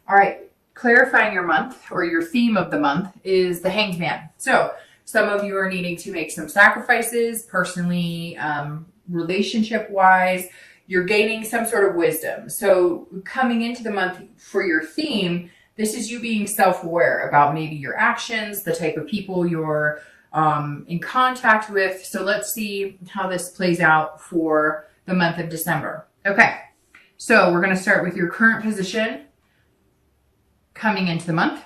All right, clarifying your month or your theme of the month is the Hanged Man. So some of you are needing to make some sacrifices personally, relationship wise. You're gaining some sort of wisdom. So coming into the month for your theme, this is you being self-aware about maybe your actions, the type of people you're in contact with. So let's see how this plays out for the month of December. Okay, so we're going to start with your current position coming into the month.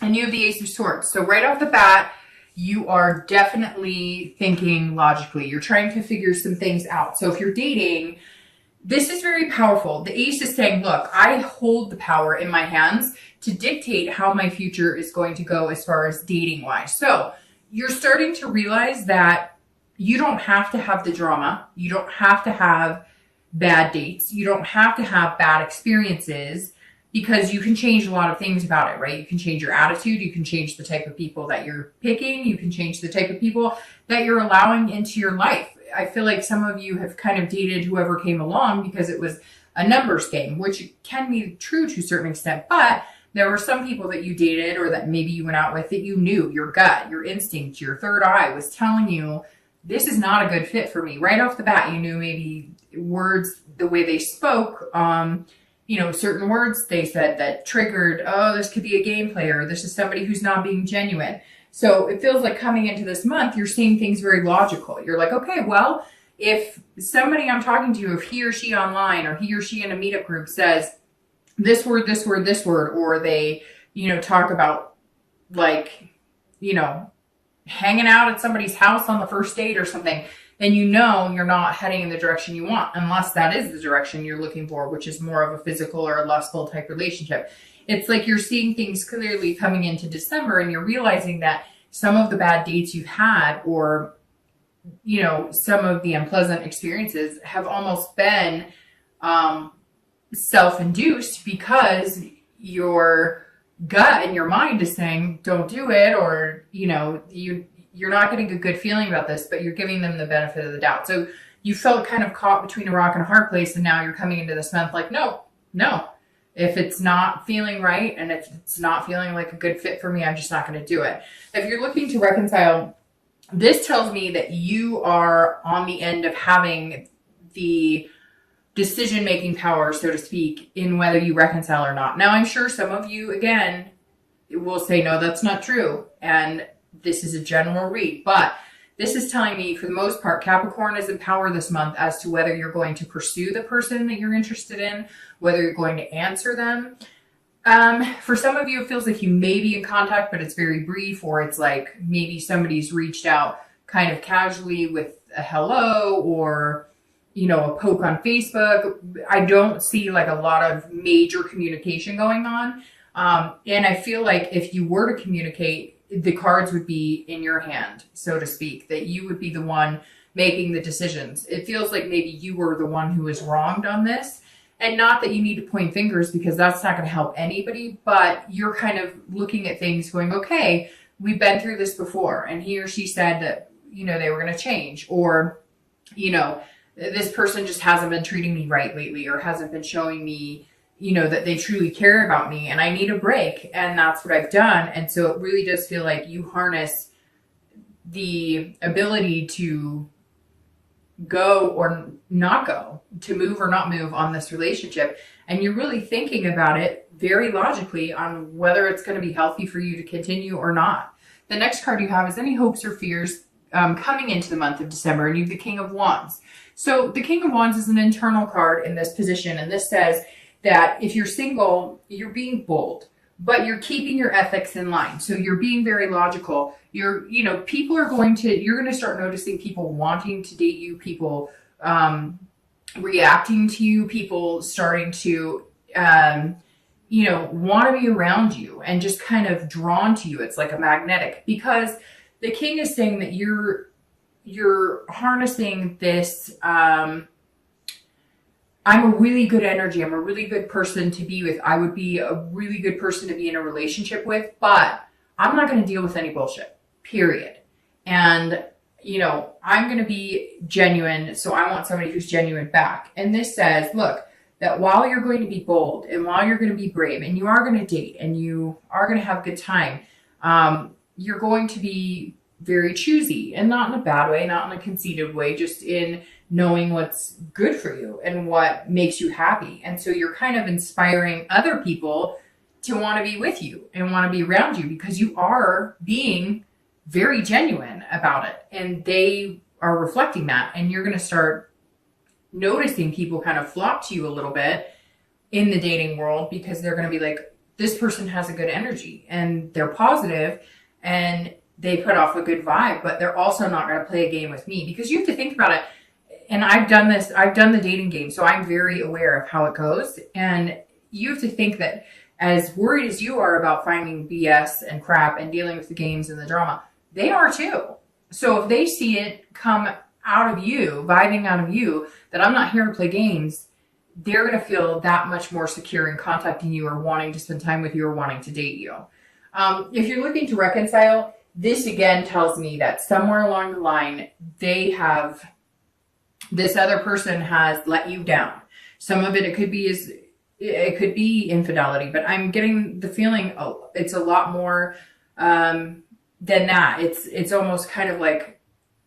And you have the Ace of Swords. So right off the bat, you are definitely thinking logically. You're trying to figure some things out. So if you're dating, this is very powerful. The Ace is saying, look, I hold the power in my hands to dictate how my future is going to go as far as dating wise. So you're starting to realize that you don't have to have the drama. You don't have to have bad dates. You don't have to have bad experiences, because you can change a lot of things about it, right? You can change your attitude. You can change the type of people that you're picking. You can change the type of people that you're allowing into your life. I feel like some of you have kind of dated whoever came along because it was a numbers game, which can be true to a certain extent. But there were some people that you dated or that maybe you went out with that you knew, your gut, your instinct, your third eye was telling you, this is not a good fit for me. Right off the bat, you knew maybe words, the way they spoke, certain words they said that triggered, oh, this could be a game player. This is somebody who's not being genuine. So it feels like coming into this month, you're seeing things very logical. You're like, okay, well, if somebody I'm talking to, if he or she online or he or she in a meetup group says this word, this word, this word, or they, talk about hanging out at somebody's house on the first date or something, then you're not heading in the direction you want, unless that is the direction you're looking for, which is more of a physical or a lustful type relationship. It's like you're seeing things clearly coming into December, and you're realizing that some of the bad dates you've had, or, some of the unpleasant experiences have almost been self-induced, because your gut and your mind is saying, don't do it, or, you're not getting a good feeling about this, but you're giving them the benefit of the doubt. So you felt kind of caught between a rock and a hard place, and now you're coming into this month like, no. If it's not feeling right, and if it's not feeling like a good fit for me, I'm just not going to do it. If you're looking to reconcile, this tells me that you are on the end of having the decision-making power, so to speak, in whether you reconcile or not. Now, I'm sure some of you, again, will say, no, that's not true. And this is a general read, but this is telling me, for the most part, Capricorn is in power this month as to whether you're going to pursue the person that you're interested in, whether you're going to answer them. For some of you, it feels like you may be in contact, but it's very brief, or it's like maybe somebody's reached out kind of casually with a hello, or, a poke on Facebook. I don't see like a lot of major communication going on. And I feel like if you were to communicate, the cards would be in your hand, so to speak, that you would be the one making the decisions. It feels like maybe you were the one who was wronged on this, and not that you need to point fingers, because that's not going to help anybody, but you're kind of looking at things going, okay, we've been through this before, and he or she said that, they were going to change, or, this person just hasn't been treating me right lately, or hasn't been showing me that they truly care about me, and I need a break. And that's what I've done. And so it really does feel like you harness the ability to go or not go, to move or not move on this relationship. And you're really thinking about it very logically on whether it's going to be healthy for you to continue or not. The next card you have is any hopes or fears coming into the month of December, and you have the King of Wands. So the King of Wands is an internal card in this position, and this says that if you're single, you're being bold, but you're keeping your ethics in line. So you're being very logical. You're going to start noticing people wanting to date you, people reacting to you, people starting to, want to be around you and just kind of drawn to you. It's like a magnetic, because the king is saying that you're harnessing this, I'm a really good energy. I'm a really good person to be with. I would be a really good person to be in a relationship with, but I'm not going to deal with any bullshit, period. And, I'm going to be genuine. So I want somebody who's genuine back. And this says, look, that while you're going to be bold and while you're going to be brave and you are going to date and you are going to have a good time, you're going to be very choosy, and not in a bad way, not in a conceited way, just in knowing what's good for you and what makes you happy. And so you're kind of inspiring other people to want to be with you and want to be around you because you are being very genuine about it. And they are reflecting that. And you're going to start noticing people kind of flock to you a little bit in the dating world because they're going to be like, this person has a good energy and they're positive and they put off a good vibe, but they're also not going to play a game with me. Because you have to think about it. And I've done this, I've done the dating game, so I'm very aware of how it goes. And you have to think that as worried as you are about finding BS and crap and dealing with the games and the drama, they are too. So if they see it come out of you, vibing out of you, that I'm not here to play games, they're going to feel that much more secure in contacting you or wanting to spend time with you or wanting to date you. If you're looking to reconcile, this again tells me that somewhere along the line, this other person has let you down. Some of it could be infidelity, but I'm getting the feeling, it's a lot more than that. It's almost kind of like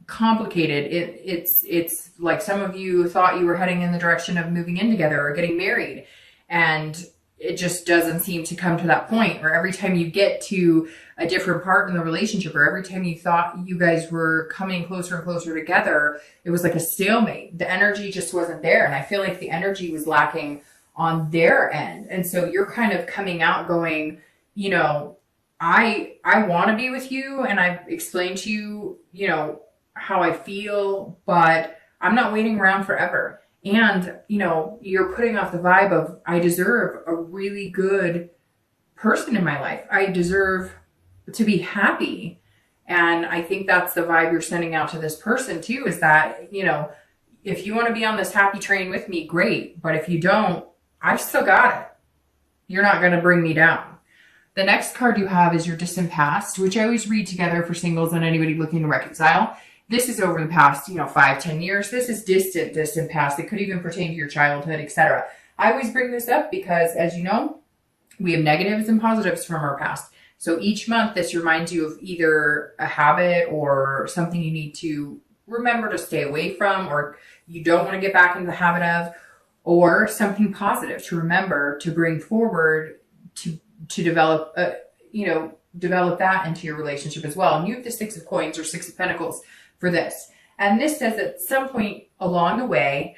complicated. It's like some of you thought you were heading in the direction of moving in together or getting married, and it just doesn't seem to come to that point. Or every time you get to a different part in the relationship, or every time you thought you guys were coming closer and closer together, it was like a stalemate. The energy just wasn't there. And I feel like the energy was lacking on their end. And so you're kind of coming out going, you know, I want to be with you. And I've explained to you, you know, how I feel, but I'm not waiting around forever. And, you know, you're putting off the vibe of, I deserve a really good person in my life. I deserve to be happy. And I think that's the vibe you're sending out to this person too, is that, you know, if you want to be on this happy train with me, great. But if you don't, I've still got it. You're not going to bring me down. The next card you have is your distant past, which I always read together for singles and anybody looking to reconcile. This is over the past, 5-10 years. This is distant past. It could even pertain to your childhood, etc. I always bring this up because, as you know, we have negatives and positives from our past. So each month, this reminds you of either a habit or something you need to remember to stay away from, or you don't want to get back into the habit of, or something positive to remember to bring forward to develop, develop that into your relationship as well. And you have the 6 of Coins or 6 of Pentacles for this. And this says at some point along the way,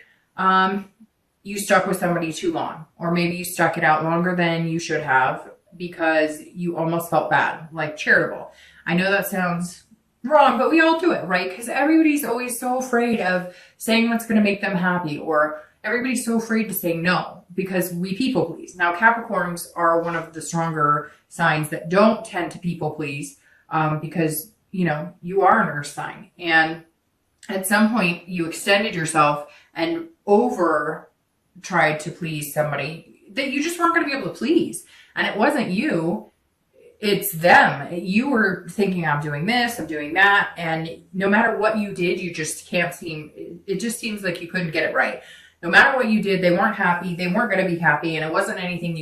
you stuck with somebody too long, or maybe you stuck it out longer than you should have because you almost felt bad, like charitable. I know that sounds wrong, but we all do it, right? Because everybody's always so afraid of saying what's going to make them happy, or everybody's so afraid to say no because we people please. Now, Capricorns are one of the stronger signs that don't tend to people please because you are an earth sign. And at some point you extended yourself and over tried to please somebody that you just weren't going to be able to please. And it wasn't you, it's them. You were thinking, I'm doing this, I'm doing that. And no matter what you did, you just it just seems like you couldn't get it right. No matter what you did, they weren't happy. They weren't going to be happy. And it wasn't anything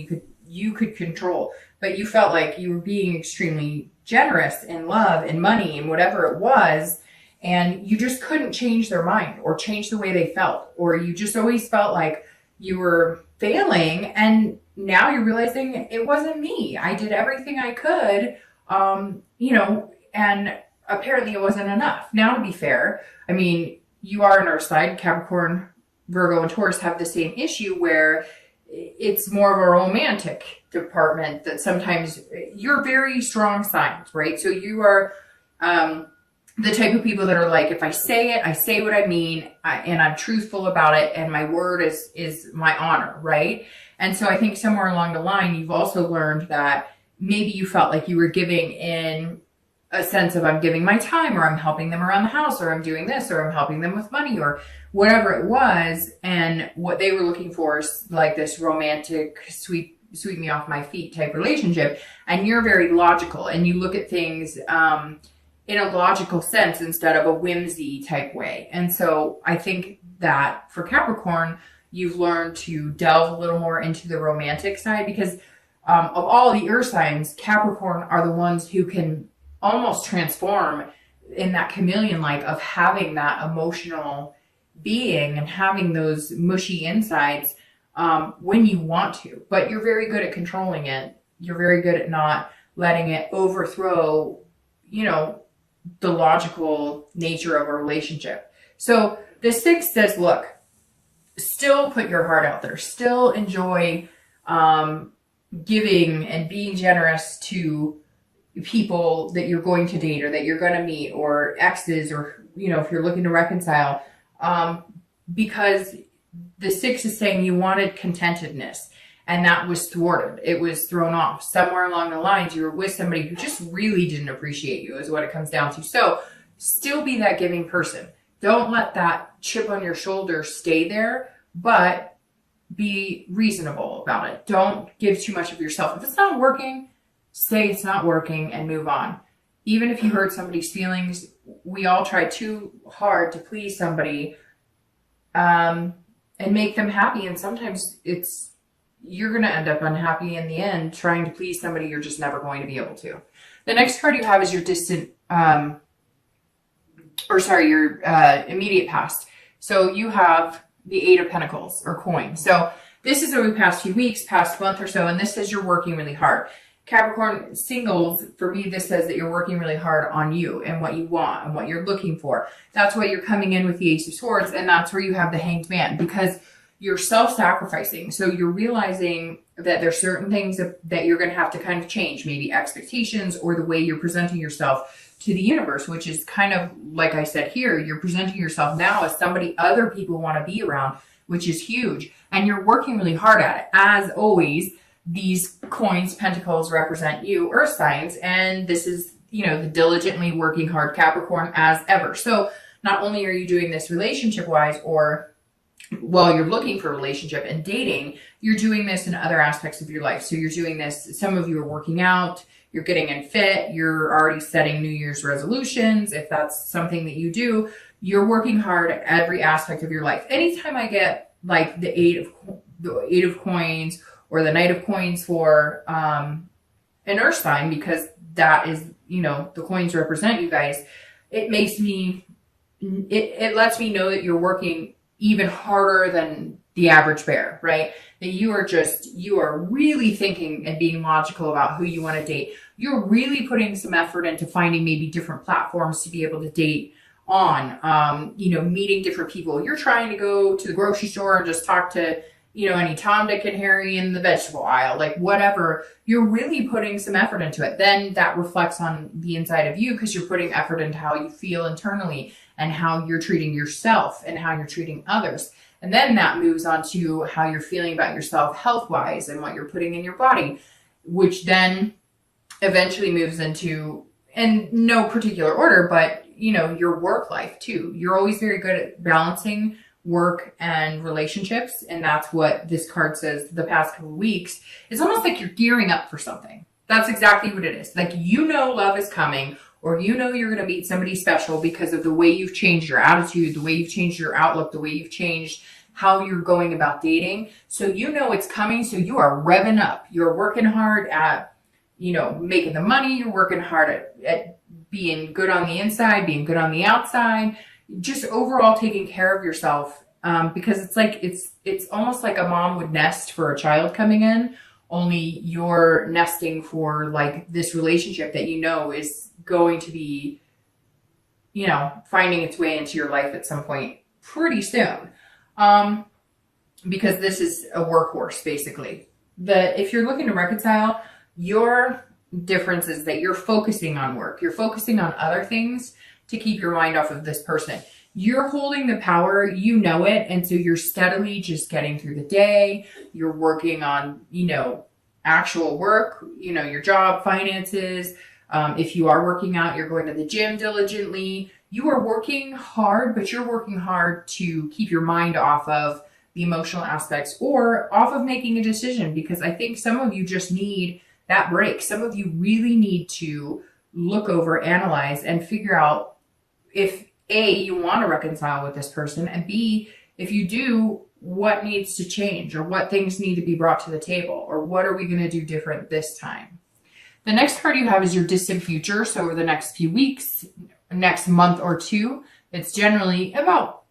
you could control, but you felt like you were being extremely generous in love and money and whatever it was. And you just couldn't change their mind or change the way they felt, or you just always felt like you were failing. And now you're realizing it wasn't me. I did everything I could, and apparently it wasn't enough. Now, to be fair, I mean, you are an earth sign. Capricorn, Virgo, and Taurus have the same issue where it's more of a romantic department that sometimes you're very strong signs, right? So you are the type of people that are like, if I say it, I say what I mean, and I'm truthful about it, and my word is my honor, right? And so I think somewhere along the line, you've also learned that maybe you felt like you were giving in a sense of, I'm giving my time, or I'm helping them around the house, or I'm doing this, or I'm helping them with money, or whatever it was. And what they were looking for is like this romantic, sweep me off my feet type relationship. And you're very logical, and you look at things in a logical sense instead of a whimsy type way. And so I think that for Capricorn, You've learned to delve a little more into the romantic side because of all the earth signs, Capricorn are the ones who can almost transform in that chameleon-like of having that emotional being and having those mushy insides when you want to. But you're very good at controlling it. You're very good at not letting it overthrow, the logical nature of a relationship. So the 6 says, look, still put your heart out there. Still enjoy giving and being generous to people that you're going to date or that you're going to meet or exes or, if you're looking to reconcile. Because the 6 is saying you wanted contentedness and that was thwarted. It was thrown off. Somewhere along the lines, you were with somebody who just really didn't appreciate you is what it comes down to. So still be that giving person. Don't let that chip on your shoulder stay there, but be reasonable about it. Don't give too much of yourself. If it's not working, say it's not working and move on. Even if you hurt somebody's feelings, we all try too hard to please somebody and make them happy. And sometimes you're going to end up unhappy in the end trying to please somebody you're just never going to be able to. The next card you have is your your immediate past. So you have the 8 of Pentacles or coin. So this is over the past few weeks, past month or so, and this says you're working really hard. Capricorn singles, for me, this says that you're working really hard on you and what you want and what you're looking for. That's why you're coming in with the Ace of Swords, and that's where you have the Hanged Man, because you're self-sacrificing. So you're realizing that there's certain things that you're going to have to kind of change, maybe expectations or the way you're presenting yourself to the universe, which is kind of, like I said here, you're presenting yourself now as somebody other people want to be around, which is huge. And you're working really hard at it. As always, these coins, pentacles, represent you, earth signs, and this is, the diligently working hard Capricorn as ever. So not only are you doing this relationship-wise or while you're looking for a relationship and dating, you're doing this in other aspects of your life. So you're doing this, some of you are working out, you're getting in fit, you're already setting New Year's resolutions. If that's something that you do, you're working hard at every aspect of your life. Anytime I get like the eight of coins or the Knight of Coins for an earth sign, because that is, the coins represent you guys, it makes me, it lets me know that you're working even harder than the average bear, right? That you are really thinking and being logical about who you want to date. You're really putting some effort into finding maybe different platforms to be able to date on, meeting different people. You're trying to go to the grocery store and just talk to, any Tom, Dick, and Harry in the vegetable aisle, like whatever. You're really putting some effort into it. Then that reflects on the inside of you because you're putting effort into how you feel internally and how you're treating yourself and how you're treating others. And then that moves on to how you're feeling about yourself health-wise and what you're putting in your body, which then eventually moves into, in no particular order, but, your work life too. You're always very good at balancing work and relationships. And that's what this card says the past couple of weeks. It's almost like you're gearing up for something. That's exactly what it is. Like, love is coming, or you're going to meet somebody special because of the way you've changed your attitude, the way you've changed your outlook, the way you've changed how you're going about dating. So it's coming. So you are revving up. You're working hard at, making the money. You're working hard at being good on the inside, being good on the outside, just overall taking care of yourself. Because it's almost like a mom would nest for a child coming in, only you're nesting for like this relationship that is going to be, finding its way into your life at some point pretty soon. Because this is a workhorse, basically. If you're looking to reconcile, your difference is that you're focusing on work. You're focusing on other things to keep your mind off of this person. You're holding the power, it, and so you're steadily just getting through the day. You're working on, actual work, your job, finances. If you are working out, you're going to the gym diligently. You are working hard, but you're working hard to keep your mind off of the emotional aspects or off of making a decision, because I think some of you just need that break. Some of you really need to look over, analyze, and figure out if A, you want to reconcile with this person, and B, if you do, what needs to change, or what things need to be brought to the table, or what are we going to do different this time. The next card you have is your distant future. So over the next few weeks, next month or two, it's generally about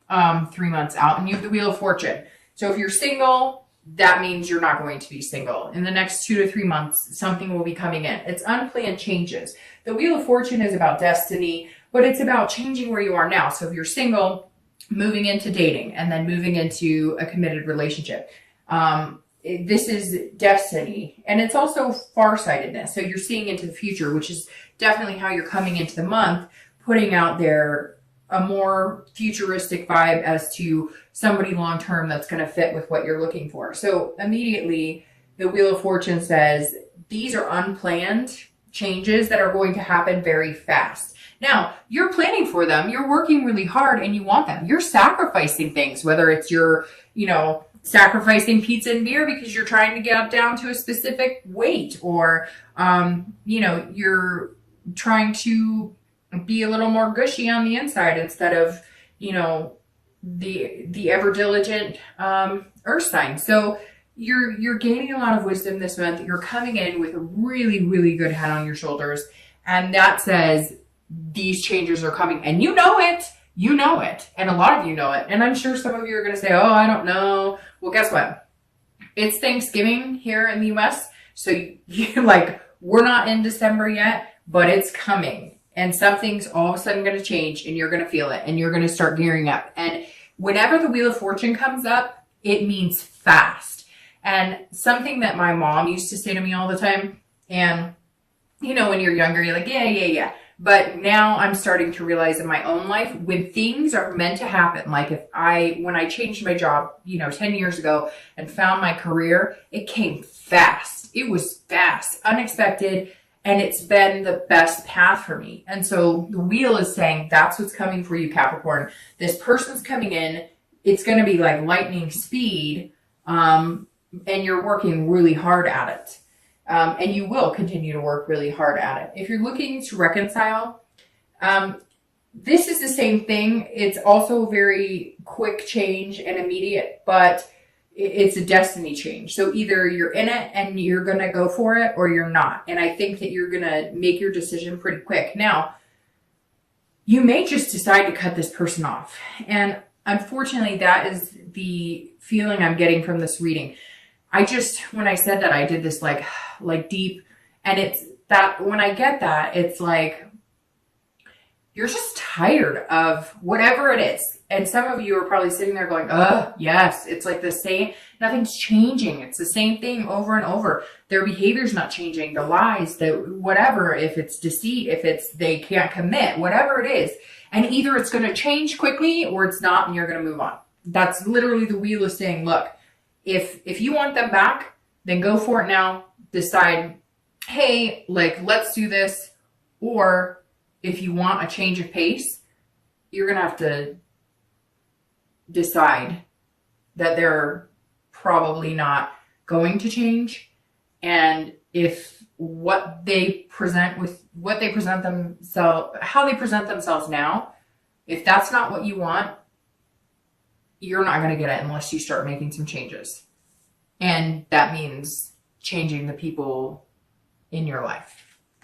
3 months out, and you have the Wheel of Fortune. So if you're single, that means you're not going to be single. In the next 2 to 3 months, something will be coming in. It's unplanned changes. The Wheel of Fortune is about destiny, but it's about changing where you are now. So if you're single, moving into dating, and then moving into a committed relationship. This is destiny, and it's also farsightedness. So you're seeing into the future, which is definitely how you're coming into the month, putting out there a more futuristic vibe as to somebody long-term that's going to fit with what you're looking for. So immediately the Wheel of Fortune says these are unplanned changes that are going to happen very fast. Now, you're planning for them, you're working really hard, and you want them. You're sacrificing things, whether it's your, sacrificing pizza and beer because you're trying to get down to a specific weight, or, you're trying to be a little more gushy on the inside instead of, the ever diligent earth sign. So you're gaining a lot of wisdom this month. You're coming in with a really, really good head on your shoulders. And that says these changes are coming, and you know it. And a lot of you know it. And I'm sure some of you are going to say, oh, I don't know. Well, guess what? It's Thanksgiving here in the US. So we're not in December yet, but it's coming. And something's all of a sudden going to change, and you're going to feel it, and you're going to start gearing up. And whenever the Wheel of Fortune comes up, it means fast. And something that my mom used to say to me all the time, and when you're younger, you're like, yeah. But now I'm starting to realize in my own life, when things are meant to happen, like when I changed my job, 10 years ago and found my career, it came fast. It was fast, unexpected, and it's been the best path for me. And so the wheel is saying that's what's coming for you, Capricorn. This person's coming in. It's going to be like lightning speed, and you're working really hard at it. And you will continue to work really hard at it. If you're looking to reconcile, this is the same thing. It's also very quick change and immediate, but it's a destiny change. So either you're in it and you're going to go for it, or you're not. And I think that you're going to make your decision pretty quick. Now, you may just decide to cut this person off. And unfortunately, that is the feeling I'm getting from this reading. When I said that, I did this like deep, and it's that when I get that, it's like, you're just tired of whatever it is. And some of you are probably sitting there going, yes, it's like the same, nothing's changing. It's the same thing over and over. Their behavior's not changing, the lies, whatever, if it's deceit, if it's, they can't commit, whatever it is. And either it's going to change quickly or it's not, and you're going to move on. That's literally the wheel is saying, look, if you want them back, then go for it now. Decide, hey, let's do this. Or if you want a change of pace, you're going to have to decide that they're probably not going to change. And if how they present themselves now, if that's not what you want, you're not going to get it unless you start making some changes. And that means changing the people in your life.